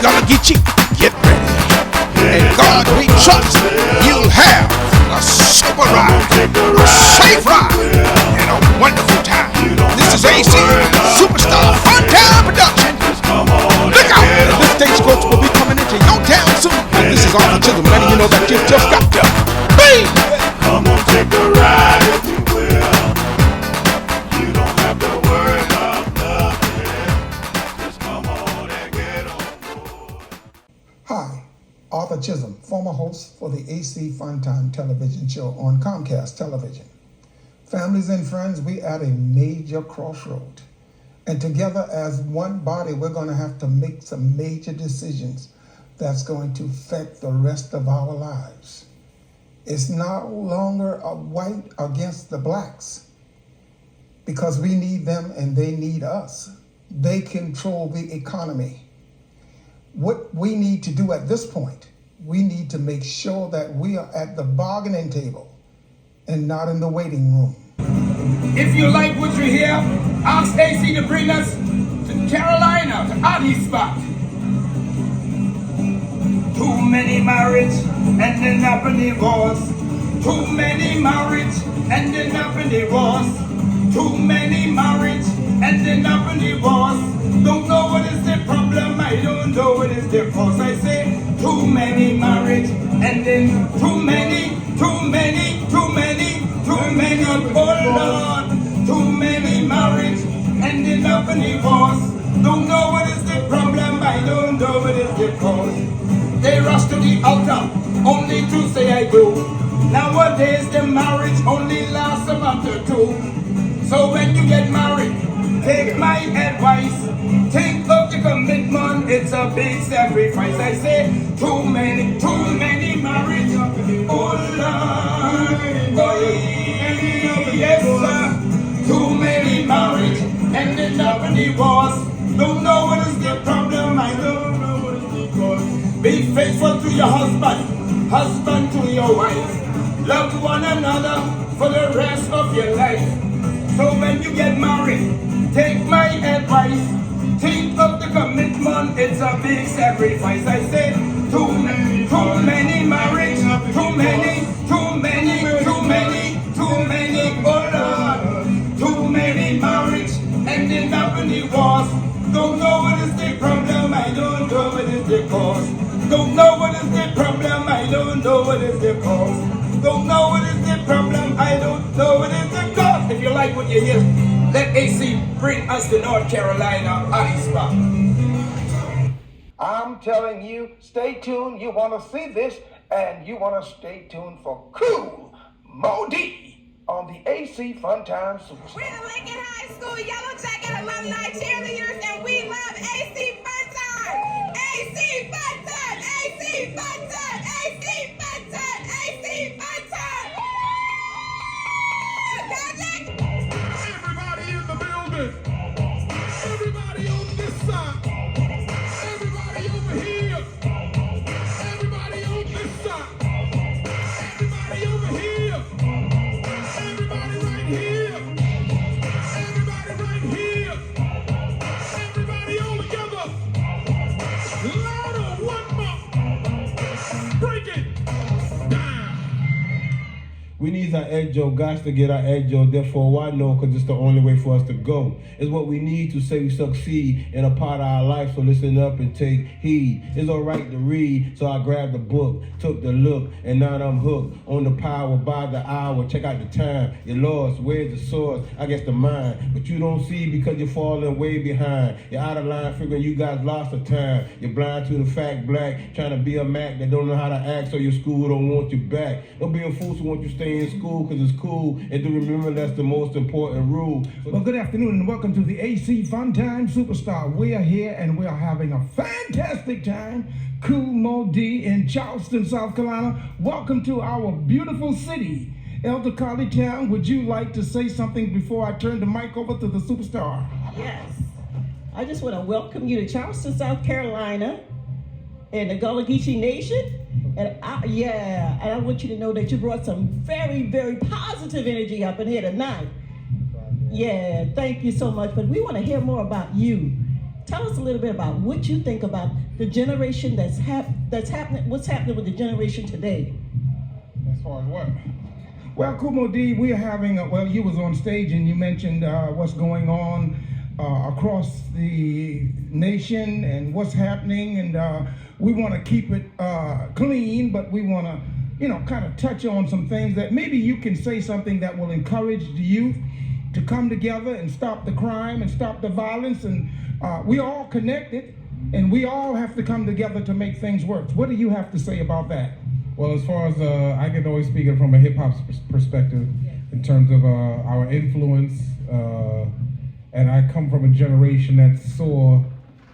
gonna get you. Get ready. And God we trust, you'll have a super ride, a safe ride, and a wonderful time. This is AC Superstar Fun Time Production. Look out! This stagecoach will be coming into your town soon. And this is all the chisel, letting you know that you just got to be. Come on, take a ride if you will. You don't have to worry about nothing. Just come on and get on board. Hi, Arthur Chisholm, former host for the AC Funtime television show on Comcast Television. Families and friends, we at a major crossroad. And together as one body, we're going to have to make some major decisions that's going to affect the rest of our lives. It's no longer a white against the blacks, because we need them and they need us. They control the economy. What we need to do at this point, we need to make sure that we are at the bargaining table and not in the waiting room. If you like what you hear, ask AC to bring us to Carolina, to Addie's spot. Too many marriage ending up in divorce. Too many marriage ending up in divorce. Too many marriage ending up in divorce. Don't know what is the problem, I don't know what is the cause. I say too many marriage ending, too many, oh Lord. Too many marriage ending up in divorce. Don't know what is the problem, I don't know what is the cause. They rush to the altar, only to say I do. Nowadays the marriage only lasts a month or two. So when you get married, take my advice. Think of the commitment, it's a big sacrifice. I say too many marriage. Oh Lord, oh yes sir. Too many marriage ending up in divorce. Don't know what is the problem, I don't know what is the cause. Be faithful to your husband, husband to your wife. Love one another for the rest of your life. So when you get married, take my advice. Think of the commitment, it's a big sacrifice. I say too many marriage, too many, oh Lord. Too many marriage ending up in divorce. Don't know what is the problem, I don't know what is the cause. Don't know what is the problem, I don't know what is the cause. Don't know what is the problem, I don't know what is the cause. If you like what you hear, let AC bring us to North Carolina, Addie's spot. I'm telling you, stay tuned. You want to see this, and you want to stay tuned for Cool Modi on the AC Funtime Superstar. We're the Lincoln High School Yellow Jacket alumni cheerleaders, and we love AC Funtime. AC Funtime, AC Funtime, AC Funtime, AC Funtime. Everybody in the building. Everybody on this side. Everybody over here. Everybody on this side. Everybody over here. Everybody right here. Everybody right here. Everybody all together. Louder, one more. Break it down. We need our edge-o, guys to get our edge-o, therefore why no, because it's the only way for us to go. It's what we need to say we succeed in a part of our life, so listen up and take heed. It's all right to read, so I grabbed the book, took the look, and now I'm hooked on the power by the hour. Check out the time, you're lost, where's the source? I guess the mind, but you don't see because you're falling way behind. You're out of line figuring you guys lost the time. You're blind to the fact black, trying to be a Mac that don't know how to act, so your school don't want you back. Don't be a fool, so want you stay in school because it's cool, and to remember that's the most important rule. Well, good afternoon and welcome to the AC Funtime Superstar. We are here and we are having a fantastic time. Cool Modi in Charleston, South Carolina. Welcome to our beautiful city. Elder Carly Town, would you like to say something before I turn the mic over to the superstar? Yes. I just want to welcome you to Charleston, South Carolina, and the Gullah Geechee Nation. And I want you to know that you brought some very, very positive energy up in here tonight. Yeah, thank you so much. But we want to hear more about you. tell us a little bit about what you think about the generation that's happening, what's happening with the generation today. As far as what? Well, Kumo D, we are having, you was on stage and you mentioned what's going on across the nation and what's happening, and we want to keep it clean, but we want to, kind of touch on some things that maybe you can say something that will encourage the youth to come together and stop the crime and stop the violence, and we all connected, and we all have to come together to make things work. What do you have to say about that? Well, as far as I can always speak it from a hip hop perspective, in terms of our influence, and I come from a generation that saw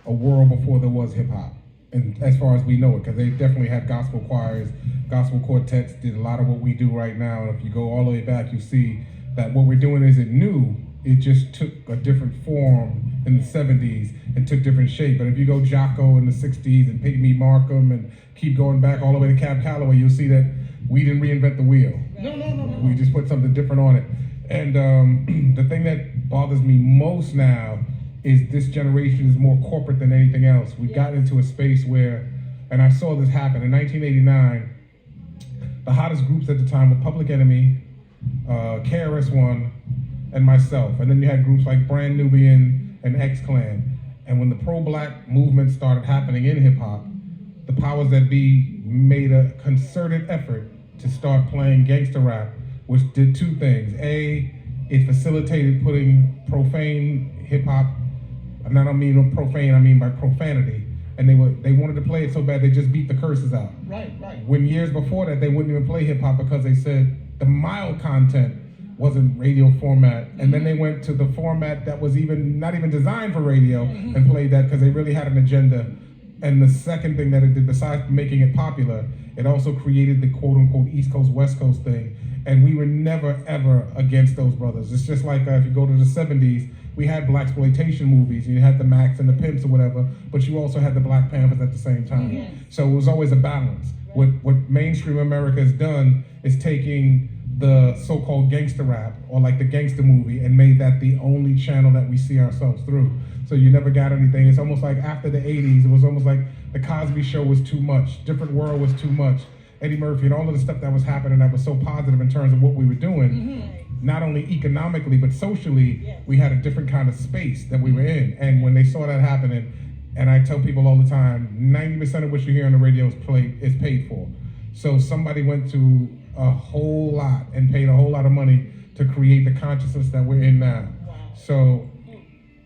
a world before there was hip hop, and as far as we know it, because they definitely had gospel choirs, gospel quartets, did a lot of what we do right now. And if you go all the way back, you see that what we're doing isn't new. It just took a different form in the 70s and took different shape. But if you go Jocko in the 60s and Pygmy Markham and keep going back all the way to Cab Calloway, you'll see that we didn't reinvent the wheel. No. We just put something different on it. And the thing that bothers me most now is this generation is more corporate than anything else. We've gotten into a space where, and I saw this happen in 1989, the hottest groups at the time were Public Enemy, KRS-One, and myself. And then you had groups like Brand Nubian and X-Clan. And when the pro-black movement started happening in hip-hop, the powers that be made a concerted effort to start playing gangster rap, which did two things. A, it facilitated putting profane hip-hop, and I don't mean profane, I mean by profanity. And they wanted to play it so bad they just beat the curses out. Right. When years before that, they wouldn't even play hip-hop because they said the mild content wasn't radio format, and then they went to the format that was not even designed for radio and played that because they really had an agenda. And the second thing that it did, besides making it popular, it also created the quote-unquote East Coast, West Coast thing, and we were never, ever against those brothers. It's just like if you go to the 70s, we had blaxploitation movies, you had the Max and the Pimps or whatever, but you also had the Black Panthers at the same time. So it was always a balance. What mainstream America has done is taking the so-called gangster rap or like the gangster movie and made that the only channel that we see ourselves through. So you never got anything. It's almost like after the 80s, it was almost like the Cosby Show was too much, Different World was too much, Eddie Murphy and all of the stuff that was happening that was so positive in terms of what we were doing, not only economically, but socially, we had a different kind of space that we were in. And when they saw that happening, and I tell people all the time, 90% of what you hear on the radio is paid for. So somebody went to a whole lot and paid a whole lot of money to create the consciousness that we're in now. So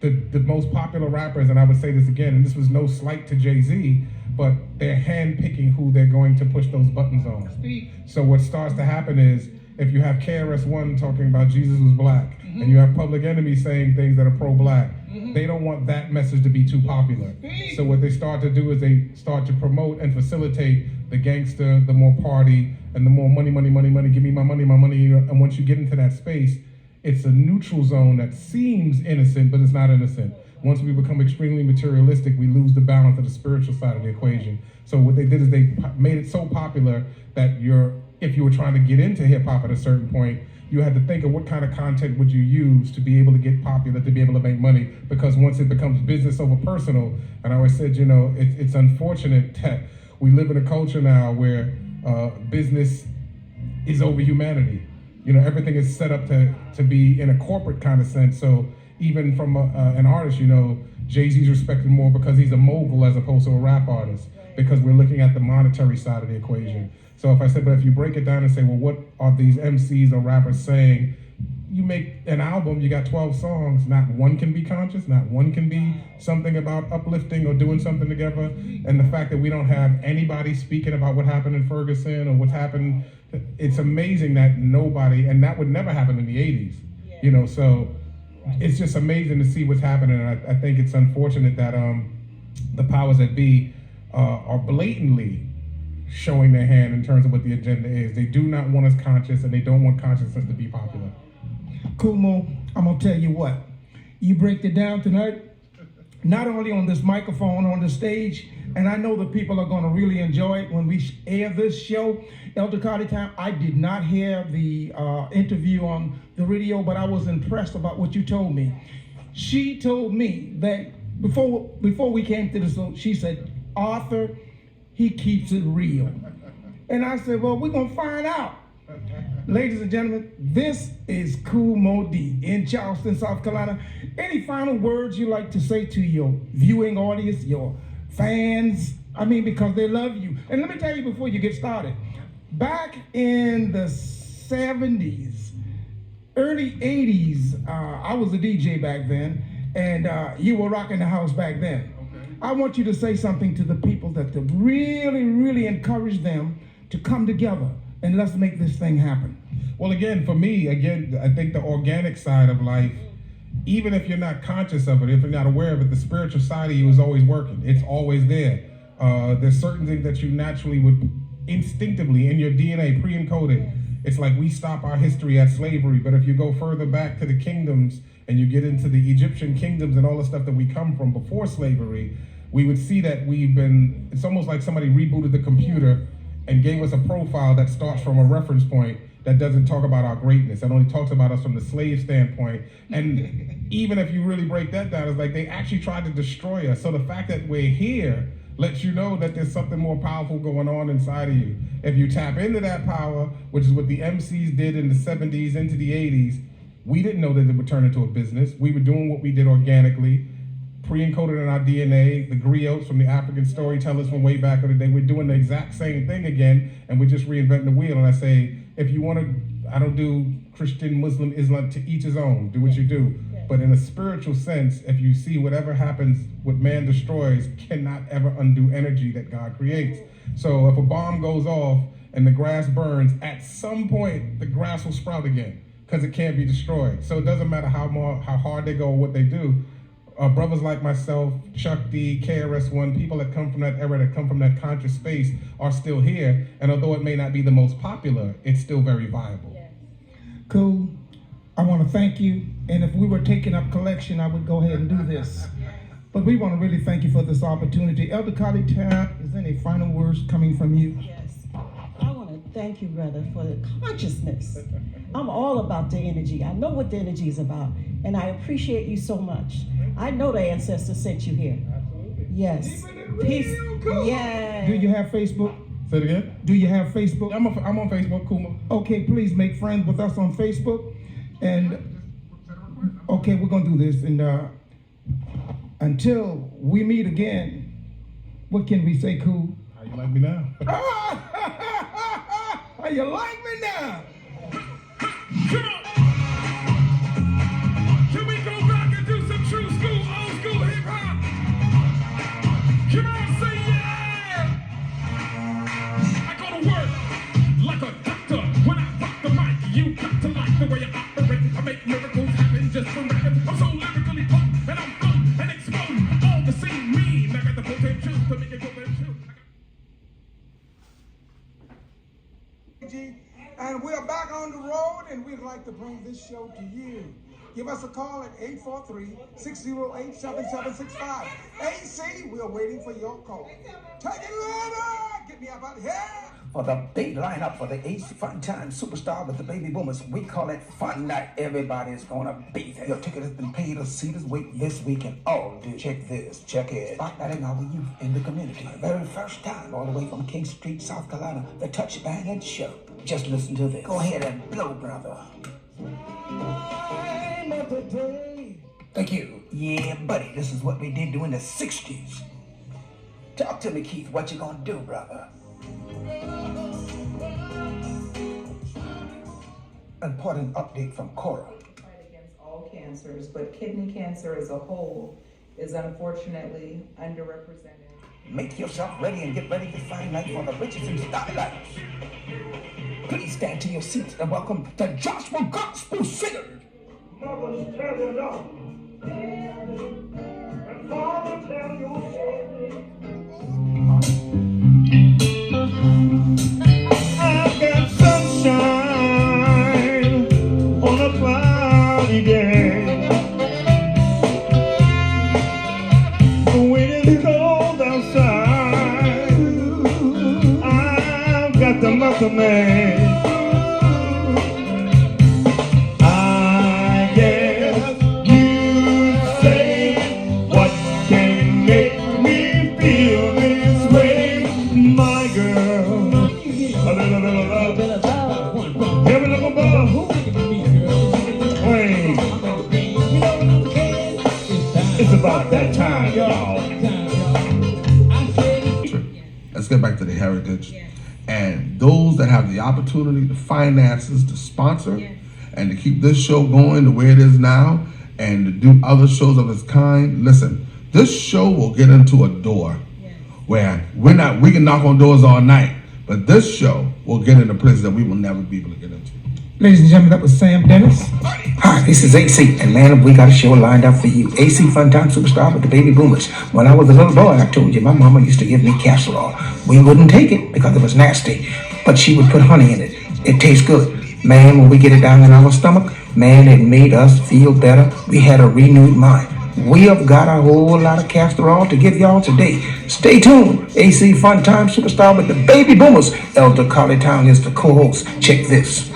the most popular rappers, and I would say this again, and this was no slight to Jay-Z, but they're handpicking who they're going to push those buttons on. So what starts to happen is, if you have KRS-One talking about Jesus was black, and you have Public Enemy saying things that are pro-black, they don't want that message to be too popular. So what they start to do is they start to promote and facilitate the gangster, the more party, and the more money, give me my money. And once you get into that space, it's a neutral zone that seems innocent, but it's not innocent. Once we become extremely materialistic, we lose the balance of the spiritual side of the equation. So what they did is they made it so popular that if you were trying to get into hip hop at a certain point, you had to think of what kind of content would you use to be able to get popular, to be able to make money, because once it becomes business over personal, and I always said, it's unfortunate that we live in a culture now where business is over humanity. Everything is set up to be in a corporate kind of sense. So even from an artist, Jay-Z's respected more because he's a mogul as opposed to a rap artist, because we're looking at the monetary side of the equation. So if you break it down and say, well, what are these MCs or rappers saying? You make an album, you got 12 songs, not one can be conscious, not one can be something about uplifting or doing something together. And the fact that we don't have anybody speaking about what happened in Ferguson or what's happened, it's amazing that nobody, and that would never happen in the 80s, so it's just amazing to see what's happening. And I think it's unfortunate that the powers that be are blatantly showing their hand in terms of what the agenda is. They do not want us conscious, and they don't want consciousness to be popular. Kumo, I'm gonna tell you what, you break it down tonight, not only on this microphone, on the stage, and I know the people are gonna really enjoy it when we air this show. Elder Cardi Time, I did not hear the interview on the radio, but I was impressed about what you told me. She told me that before we came to the show, she said, Arthur, he keeps it real. And I said, well, we're gonna find out. Ladies and gentlemen, this is Cool Mo D in Charleston, South Carolina. Any final words you like to say to your viewing audience, your fans? I mean, because they love you. And let me tell you before you get started, back in the 70s, early 80s, I was a DJ back then, and you were rocking the house back then. Okay. I want you to say something to the people that to really, really encourage them to come together and let's make this thing happen. Well, again, for me, I think the organic side of life, even if you're not conscious of it, if you're not aware of it, the spiritual side of you is always working. It's always there. There's certain things that you naturally would instinctively in your DNA pre-encoded. It's like we stop our history at slavery, but if you go further back to the kingdoms and you get into the Egyptian kingdoms and all the stuff that we come from before slavery, we would see that it's almost like somebody rebooted the computer and gave us a profile that starts from a reference point that doesn't talk about our greatness. It only talks about us from the slave standpoint. And even if you really break that down, it's like they actually tried to destroy us. So the fact that we're here lets you know that there's something more powerful going on inside of you. If you tap into that power, which is what the MCs did in the 70s into the 80s, we didn't know that it would turn into a business. We were doing what we did organically, pre-encoded in our DNA. The griots from the African storytellers from way back in the day, we're doing the exact same thing again, and we're just reinventing the wheel. And I say, if you want to, I don't do Christian, Muslim, Islam, to each his own, do what you do. But in a spiritual sense, if you see whatever happens, what man destroys cannot ever undo energy that God creates. So if a bomb goes off and the grass burns, at some point the grass will sprout again because it can't be destroyed. So it doesn't matter how hard they go or what they do. Brothers like myself, Chuck D, KRS-One, people that come from that era, that come from that conscious space are still here. And although it may not be the most popular, it's still very viable. Yes. Cool. I want to thank you. And if we were taking up collection, I would go ahead and do this. But we want to really thank you for this opportunity. Elder Carly Tab, is there any final words coming from you? Yes. I want to thank you, brother, for the consciousness. I'm all about the energy. I know what the energy is about. And I appreciate you so much. I know the ancestors sent you here. Absolutely. Yes. Peace. Yes. Do you have Facebook? Say it again? Do you have Facebook? I'm on Facebook, Kuma. Okay, please make friends with us on Facebook. And, okay, we're going to do this. And until we meet again, what can we say, Cool? How you like me now? How you like me now? Come on! Can we go back and do some true school, old school hip hop? Come on, say yeah! I go to work like a doctor. When I rock the mic, you got to like the way I operate. I make miracles happen just from rapping. I'm so lyrically potent, and I'm fun and explode. All the same mean. I got the potential to make it go better too. And we're back on the road, and we'd like to bring this show to you. Give us a call at 843-608-7765. AC, we're waiting for your call. Take it later. Get me up out of here. For the big lineup for the AC Fun Time Superstar with the Baby Boomers, we call it Fun Night. Everybody's gonna be there. Your ticket has been paid. A seat is waiting this weekend. All do. Check this, check it. Spotlighting our youth in the community. For the very first time, all the way from King Street, South Carolina, the Touch Band and Show. Just listen to this. Go ahead and blow, brother. Thank you. Yeah, buddy, this is what we did during the 60s. Talk to me, Keith. What you gonna do, brother? Important update from Cora. Fight against all cancers, but kidney cancer as a whole is unfortunately underrepresented. Make yourself ready and get ready to find night for the riches and starlights. Please stand to your seats and welcome the Joshua Gospel Singers. Mother's tell you no. And father tell you I've got sunshine on a cloudy day. When it's cold outside, I've got the muscle man. I guess you say, what can get back to the heritage. And those that have the opportunity, the finances to sponsor and to keep this show going the way it is now and to do other shows of its kind, listen, this show will get into a door where we can knock on doors all night, but this show will get into places that we will never be able to get into. Ladies and gentlemen, that was Sam Dennis. Hi, this is AC, and man, we got a show lined up for you. AC Funtime Superstar with the Baby Boomers. When I was a little boy, I told you, my mama used to give me casserole. We wouldn't take it because it was nasty, but she would put honey in it. It tastes good. Man, when we get it down in our stomach, man, it made us feel better. We had a renewed mind. We have got a whole lot of casserole to give y'all today. Stay tuned. AC Funtime Superstar with the Baby Boomers. Elder Carly Town is the co-host. Check this.